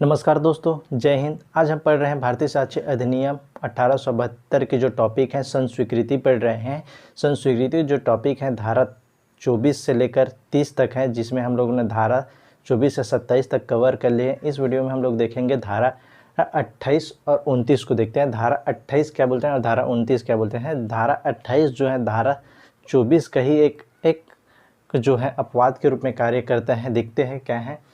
नमस्कार दोस्तों, जय हिंद। आज हम पढ़ रहे हैं भारतीय साक्ष्य अधिनियम 1872 के जो टॉपिक हैं संस्वीकृति पढ़ रहे हैं। संस्वीकृति जो टॉपिक है धारा 24 से लेकर 30 तक है, जिसमें हम लोगों ने धारा 24 से 27 तक कवर कर लिए। इस वीडियो में हम लोग देखेंगे धारा 28 और 29 को देखते हैं। धारा 28 क्या बोलते हैं और धारा 29 क्या बोलते हैं। धारा 28 जो है धारा 24 का ही एक जो है अपवाद के रूप में कार्य करता है। देखते हैं क्या है।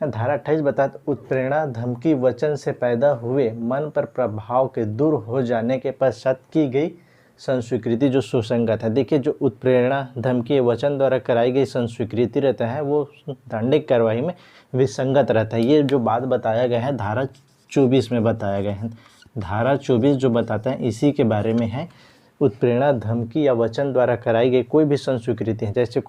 धारा 28 बताता उत्प्रेरणा धमकी वचन से पैदा हुए मन पर प्रभाव के दूर हो जाने के पश्चात की गई संस्वीकृति जो सुसंगत है। देखिए, जो उत्प्रेरणा धमकी वचन द्वारा कराई गई संस्वीकृति रहता है वो दंडिक कार्रवाई में विसंगत रहता है। ये जो बात बताया गया है धारा 24 में बताया गया है। धारा 24 जो बताता है इसी के बारे में है। उत्प्रेरणा धमकी या वचन द्वारा कराई गई कोई भी संस्वीकृति है, जैसे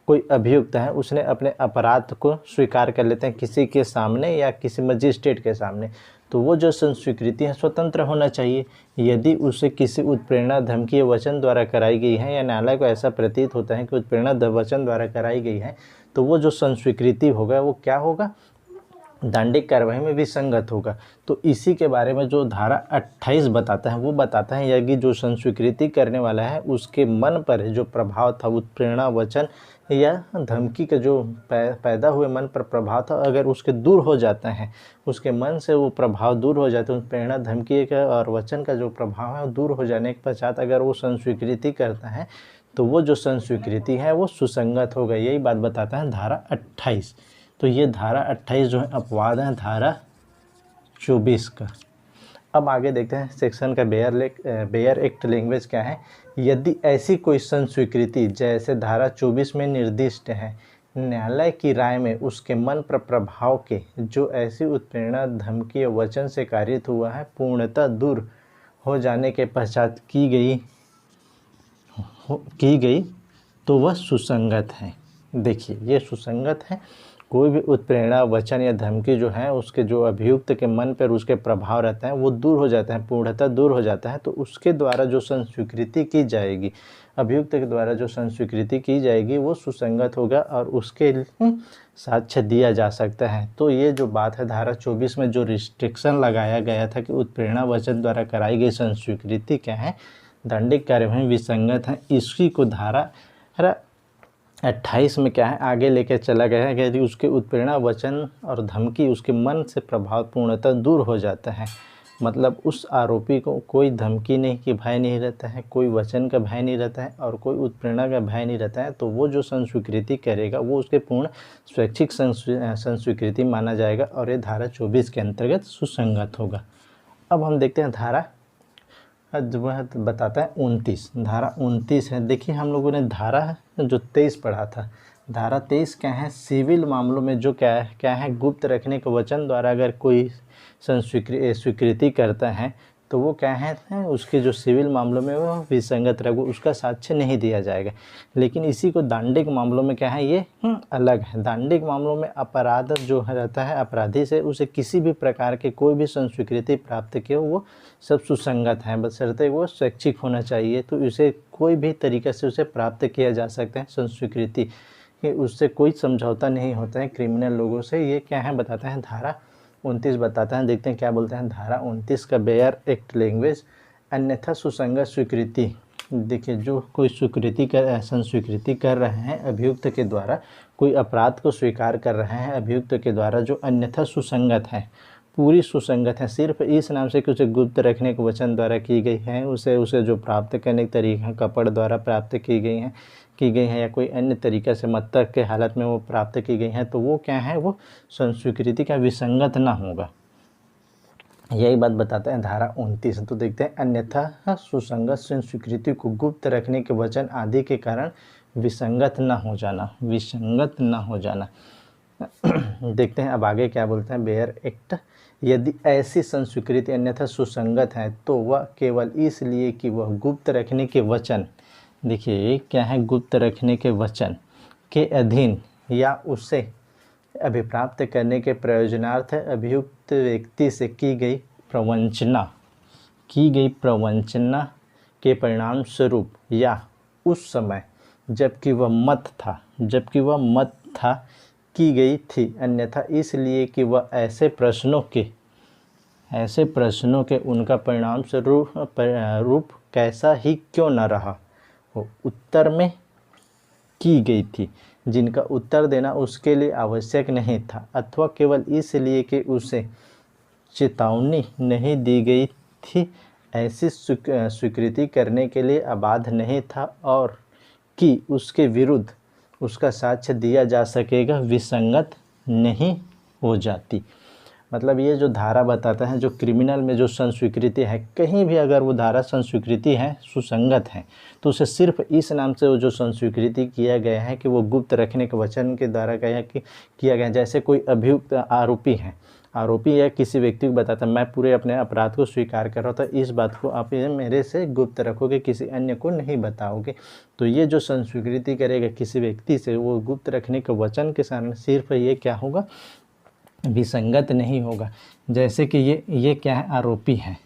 कोई अभियुक्त है, उसने अपने अपराध को स्वीकार कर लेते हैं किसी के सामने या किसी मजिस्ट्रेट के सामने, तो वो जो संस्वीकृति है स्वतंत्र होना चाहिए। यदि उसे किसी उत्प्रेरणा धमकी या वचन द्वारा कराई गई है या न्यायालय को ऐसा प्रतीत होता है कि उत्प्रेरणा वचन द्वारा कराई गई है, तो वो जो संस्वीकृति होगा वो क्या होगा, दंडिक कार्रवाई में विसंगत होगा। तो इसी के बारे में जो धारा 28 बताता है वो बताता है यदि जो संस्वीकृति करने वाला है उसके मन पर जो प्रभाव था, उत्प्रेरणा वचन या धमकी का जो पैदा हुए मन पर प्रभाव था, अगर उसके दूर हो जाता है, उसके मन से वो प्रभाव दूर हो जाता है, प्रेरणा धमकी का और वचन का जो प्रभाव है वो दूर हो जाने के पश्चात अगर वो संस्वीकृति करता है तो वो जो संस्वीकृति है वो सुसंगत होगा। यही बात बताता है धारा 28। तो ये धारा 28 जो है अपवाद है धारा 24 का। अब आगे देखते हैं सेक्शन का बेयर एक्ट लैंग्वेज क्या है। यदि ऐसी कोई संस्वीकृति जैसे धारा 24 में निर्दिष्ट है, न्यायालय की राय में उसके मन पर प्रभाव के जो ऐसी उत्प्रेरणा धमकी या वचन से कारित हुआ है पूर्णतः दूर हो जाने के पश्चात की गई तो वह सुसंगत है। देखिए, ये सुसंगत है। कोई भी उत्प्रेरणा वचन या धमकी जो है उसके जो अभियुक्त के मन पर उसके प्रभाव रहता है वो दूर हो जाता है, पूर्णतः दूर हो जाता है, तो उसके द्वारा जो संस्वीकृति की जाएगी, अभियुक्त के द्वारा जो संस्वीकृति की जाएगी वो सुसंगत होगा और उसके साक्ष्य दिया जा सकता है। तो ये जो बात है धारा 24 में जो रिस्ट्रिक्शन लगाया गया था कि उत्प्रेरणा वचन द्वारा कराई गई संस्वीकृति क्या है, दंडिक कार्यवाही विसंगत है, इसी को धारा 28 में क्या है आगे लेकर चला गया है कि यदि उसके उत्प्रेरणा वचन और धमकी उसके मन से प्रभाव पूर्णतः दूर हो जाता है, मतलब उस आरोपी को कोई धमकी नहीं की भय नहीं रहता है, कोई वचन का भय नहीं रहता है और कोई उत्प्रेरणा का भय नहीं रहता है, तो वो जो संस्वीकृति करेगा वो उसके पूर्ण स्वैच्छिक संस्वीकृति माना जाएगा और ये धारा 24 के अंतर्गत सुसंगत होगा। अब हम देखते हैं धारा जो है बताता है 29। धारा 29 है। देखिए, हम लोगों ने धारा जो 23 पढ़ा था, धारा 23 क्या है, सिविल मामलों में जो क्या है गुप्त रखने के वचन द्वारा अगर कोई स्वीकृति करता है तो वो क्या है उसके जो सिविल मामलों में वो विसंगत रहेगा, उसका साक्ष्य नहीं दिया जाएगा। लेकिन इसी को दांडिक मामलों में क्या है ये अलग है। दांडिक मामलों में अपराध जो रहता है, अपराधी से उसे किसी भी प्रकार के कोई भी संस्वीकृति प्राप्त किए वो सब सुसंगत है, बशर्ते वो स्वैच्छिक होना चाहिए। तो इसे कोई भी तरीके से उसे प्राप्त किया जा सकता है संस्वीकृति कि उससे कोई समझौता नहीं होता है क्रिमिनल लोगों से। ये क्या है बताता है धारा 29 बताता है। देखते हैं क्या बोलते हैं धारा 29 का बेयर एक्ट लैंग्वेज। अन्यथा सुसंगत स्वीकृति। देखिए, जो कोई संस्वीकृति कर रहे हैं अभियुक्त के द्वारा, कोई अपराध को स्वीकार कर रहे हैं अभियुक्त के द्वारा जो अन्यथा सुसंगत है, पूरी सुसंगत है, सिर्फ इस नाम से कि उसे गुप्त रखने के वचन द्वारा की गई है, उसे जो प्राप्त करने के तरीका कपड़ द्वारा प्राप्त की गई है या कोई अन्य तरीक़े से मत्तक के हालत में वो प्राप्त की गई हैं, तो वो क्या है वो संस्वीकृति का विसंगत ना होगा। यही बात बताता है धारा 29। तो देखते हैं अन्यथा सुसंगत संस्वीकृति को गुप्त रखने के वचन आदि के कारण विसंगत न हो जाना। देखते हैं अब आगे क्या बोलते हैं बेयर एक्ट। यदि ऐसी संस्वीकृति अन्यथा सुसंगत है तो वह केवल इसलिए कि वह गुप्त रखने के वचन, देखिए क्या है, गुप्त रखने के वचन के अधीन या उसे अभिप्राप्त करने के प्रयोजनार्थ अभियुक्त व्यक्ति से की गई प्रवंचना के परिणाम स्वरूप या उस समय जबकि वह मत था की गई थी, अन्यथा इसलिए कि वह ऐसे प्रश्नों के उनका परिणाम रूप कैसा ही क्यों न रहा हो, उत्तर में की गई थी, जिनका उत्तर देना उसके लिए आवश्यक नहीं था, अथवा केवल इसलिए कि उसे चेतावनी नहीं दी गई थी, ऐसी स्वीकृति करने के लिए अबाध नहीं था, और कि उसके विरुद्ध उसका साक्ष्य दिया जा सकेगा विसंगत नहीं हो जाती। मतलब ये जो धारा बताता है, जो क्रिमिनल में जो संस्वीकृति है, कहीं भी अगर वो धारा संस्वीकृति है, सुसंगत है, तो उसे सिर्फ इस नाम से वो जो संस्वीकृति किया गया है कि वो गुप्त रखने के वचन के द्वारा किया गया है। जैसे कोई अभियुक्त आरोपी या किसी व्यक्ति को बताता है, मैं पूरे अपने अपराध को स्वीकार कर रहा हूँ, तो इस बात को आप मेरे से गुप्त रखोगे, किसी अन्य को नहीं बताओगे। तो ये जो संस्वीकृति करेगा किसी व्यक्ति से, वो गुप्त रखने के वचन के सामने सिर्फ ये क्या होगा, विसंगत नहीं होगा। जैसे कि ये क्या है, आरोपी है,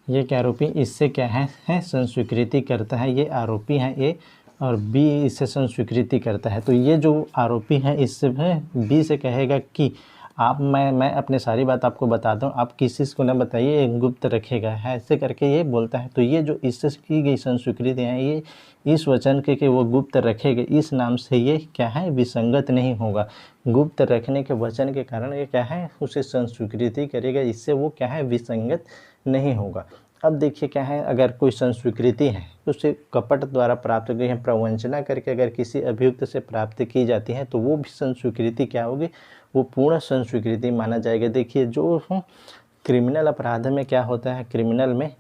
ये क्या आरोपी, इससे क्या है संस्वीकृति करता है, ये आरोपी है ए, और बी इससे संस्वीकृति करता है। तो ये जो आरोपी है इससे बी से कहेगा कि आप मैं अपने सारी बात आपको बताता हूँ, आप किसी को ना बताइए, ये गुप्त रखेगा है, ऐसे करके ये बोलता है। तो ये जो इससे की गई संस्वीकृति है, ये इस वचन के वो गुप्त रखेगा, इस नाम से ये क्या है, विसंगत नहीं होगा। गुप्त रखने के वचन के कारण ये क्या है, उसे संस्वीकृति करेगा, इससे वो क्या है, विसंगत नहीं होगा। अब देखिए क्या है, अगर कोई संस्वीकृति है तो उसे कपट द्वारा प्राप्त की है, प्रवंचना करके अगर किसी अभियुक्त से प्राप्त की जाती है, तो वो भी संस्वीकृति क्या होगी, वो पूर्ण संस्वीकृति माना जाएगा। देखिए जो क्रिमिनल अपराध में क्या होता है, क्रिमिनल में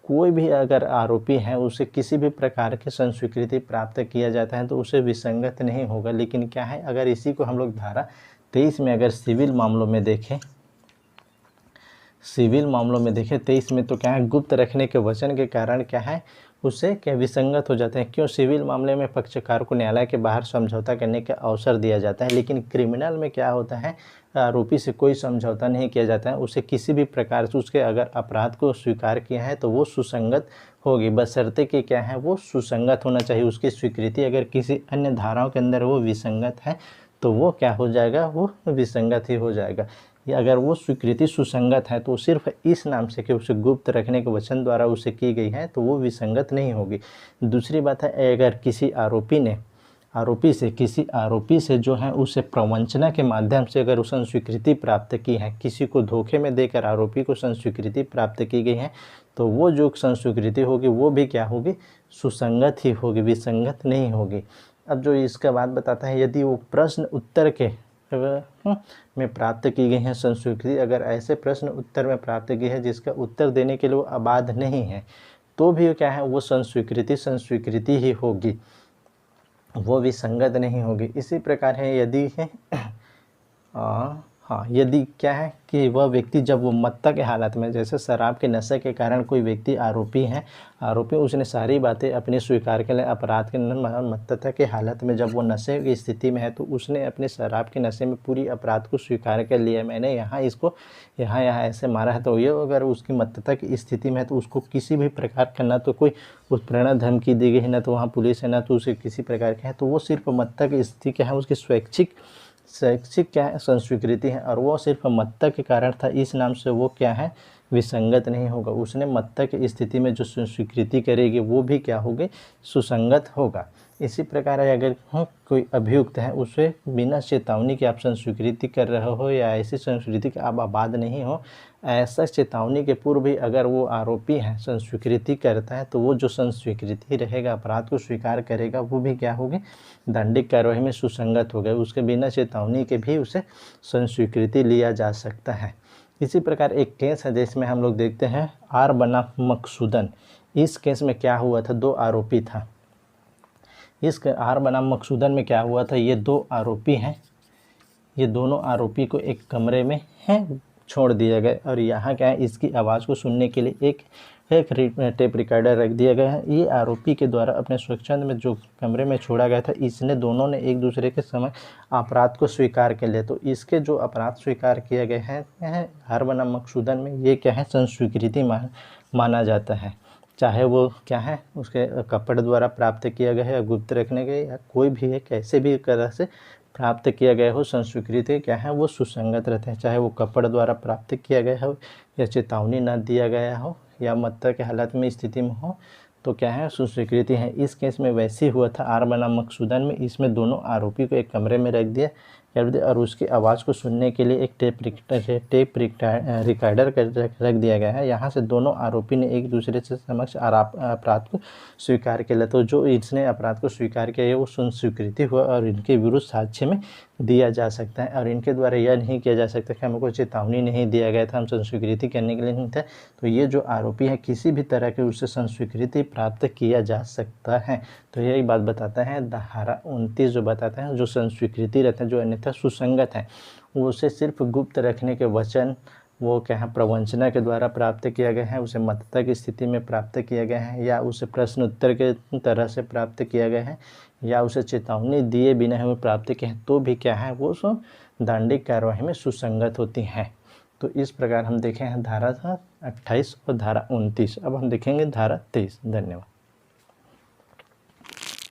कोई भी अगर आरोपी है, उसे किसी भी प्रकार की संस्वीकृति प्राप्त किया जाता है तो उसे विसंगत नहीं होगा। लेकिन क्या है, अगर इसी को हम लोग धारा 23 में अगर सिविल मामलों में देखें, 23 में तो क्या है, गुप्त रखने के वचन के कारण क्या है, उससे क्या विसंगत हो जाते हैं। क्यों, सिविल मामले में पक्षकार को न्यायालय के बाहर समझौता करने का अवसर दिया जाता है, लेकिन क्रिमिनल में क्या होता है, आरोपी से कोई समझौता नहीं किया जाता है, उसे किसी भी प्रकार से उसके अगर अपराध को स्वीकार किया है तो वो सुसंगत होगी, बशर्ते कि क्या है, वो सुसंगत होना चाहिए। उसकी स्वीकृति अगर किसी अन्य धाराओं के अंदर वो विसंगत है तो वो क्या हो जाएगा, वो विसंगत ही हो जाएगा। या अगर वो स्वीकृति सुसंगत है तो सिर्फ इस नाम से कि उसे गुप्त रखने के वचन द्वारा उसे की गई है तो वो विसंगत नहीं होगी। दूसरी बात है, अगर किसी आरोपी से जो है उसे प्रवंचना के माध्यम से अगर उसे स्वीकृति प्राप्त की है, किसी को धोखे में देकर आरोपी को संस्वीकृति प्राप्त की गई है, तो वो जो संस्वीकृति होगी वो भी क्या होगी, सुसंगत ही होगी, विसंगत नहीं होगी। अब जो इसका बात बताता है, यदि वो प्रश्न उत्तर के में प्राप्त की गई है संस्वीकृति, अगर ऐसे प्रश्न उत्तर में प्राप्त की है जिसका उत्तर देने के लिए वो अबाध नहीं है, तो भी क्या है, वो संस्वीकृति ही होगी, वो विसंगत नहीं होगी। इसी प्रकार है, यदि है यदि क्या है कि वह व्यक्ति जब वो मत्ता के हालत में, जैसे शराब के नशे के कारण कोई व्यक्ति आरोपी उसने सारी बातें अपने स्वीकार के लिए, अपराध के मत्तता के हालत में जब वो नशे की स्थिति में है, तो उसने अपने शराब के नशे में पूरी अपराध को स्वीकार कर लिया, मैंने यहाँ ऐसे मारा है। तो ये अगर उसकी मत्तता की स्थिति में है तो उसको किसी भी प्रकार का ना तो कोई उत्प्रेरणा धमकी दी गई है, ना तो वहाँ पुलिस है, ना तो उसे किसी प्रकार के है, तो वो सिर्फ मत्ता की स्थिति क्या है, उसकी स्वैच्छिक क्या है, संस्वीकृति है, और वो सिर्फ मत्ता के कारण था, इस नाम से वो क्या है, विसंगत नहीं होगा। उसने मत्ता की स्थिति में जो स्वीकृति करेगी वो भी क्या होगी, सुसंगत होगा। इसी प्रकार अगर कोई अभियुक्त है, उसे बिना चेतावनी के आप संस्वीकृति कर रहे हो या ऐसी संस्कृति के आप आबाद नहीं हो, ऐसा चेतावनी के पूर्व भी अगर वो आरोपी है संस्वीकृति करता है, तो वो जो संस्वीकृति रहेगा, अपराध को स्वीकार करेगा, वो भी क्या होगी, दंडिक कार्यवाही में सुसंगत हो गए। उसके बिना चेतावनी के भी उसे संस्वीकृति लिया जा सकता है। इसी प्रकार एक केस है जिसमें हम लोग देखते हैं आर बनाम मकसूदन। इस केस में क्या हुआ था, 2 आरोपी था। इस आर बनाम मकसूदन में क्या हुआ था, ये 2 आरोपी हैं, ये दोनों आरोपी को एक कमरे में छोड़ दिया गया, और यहाँ क्या है, इसकी आवाज़ को सुनने के लिए एक टेप रिकॉर्डर रख दिया गया है। ये आरोपी के द्वारा अपने स्वच्छंद में जो कमरे में छोड़ा गया था, दोनों ने एक दूसरे के समय अपराध को स्वीकार कर लिया। तो इसके जो अपराध स्वीकार किए गए हैं आर बनाम मकसूदन में, ये क्या है, संस्वीकृति माना जाता है, चाहे वो क्या है, उसके कपट द्वारा प्राप्त किया गया है, गुप्त रखने के, या कोई भी है कैसे भी तरह से प्राप्त किया गया हो संस्वीकृति क्या है वो सुसंगत रहते हैं, चाहे वो कपड़ द्वारा प्राप्त किया गया हो या चेतावनी न दिया गया हो या मत्ता के हालत में स्थिति में हो, तो क्या है सुस्वीकृति है। इस केस में वैसे ही हुआ था आर बनाम मकसूदन में। इसमें दोनों आरोपी को एक कमरे में रख दिया और उसकी आवाज़ को सुनने के लिए एक टेप रिकॉर्डर रख दिया गया है। यहाँ से दोनों आरोपी ने एक दूसरे से समक्ष अपराध को स्वीकार किया। तो जो इसने अपराध को स्वीकार किया है वो स्वीकृति हुआ और इनके विरुद्ध साक्ष्य में दिया जा सकता है। और इनके द्वारा यह नहीं किया जा सकता कि हमको चेतावनी नहीं दिया गया था, हम संस्वीकृति करने के लिए नहीं था। तो ये जो आरोपी है किसी भी तरह के उससे संस्वीकृति प्राप्त किया जा सकता है। तो यही बात बताता है धारा 29 जो बताता है जो संस्वीकृति रहता है जो अन्यथा सुसंगत है वो उसे सिर्फ गुप्त रखने के वचन वो क्या है प्रवंचना के द्वारा प्राप्त किया गया है, उसे मतता की स्थिति में प्राप्त किया गया है या उसे प्रश्न उत्तर के तरह से प्राप्त किया गया है या उसे चेतावनी दिए बिना हमें प्राप्त किया है, तो भी क्या है वो सब दंडिक कार्यवाही में सुसंगत होती हैं। तो इस प्रकार हम देखे हैं धारा 28 और धारा 29। अब हम देखेंगे धारा 23। धन्यवाद।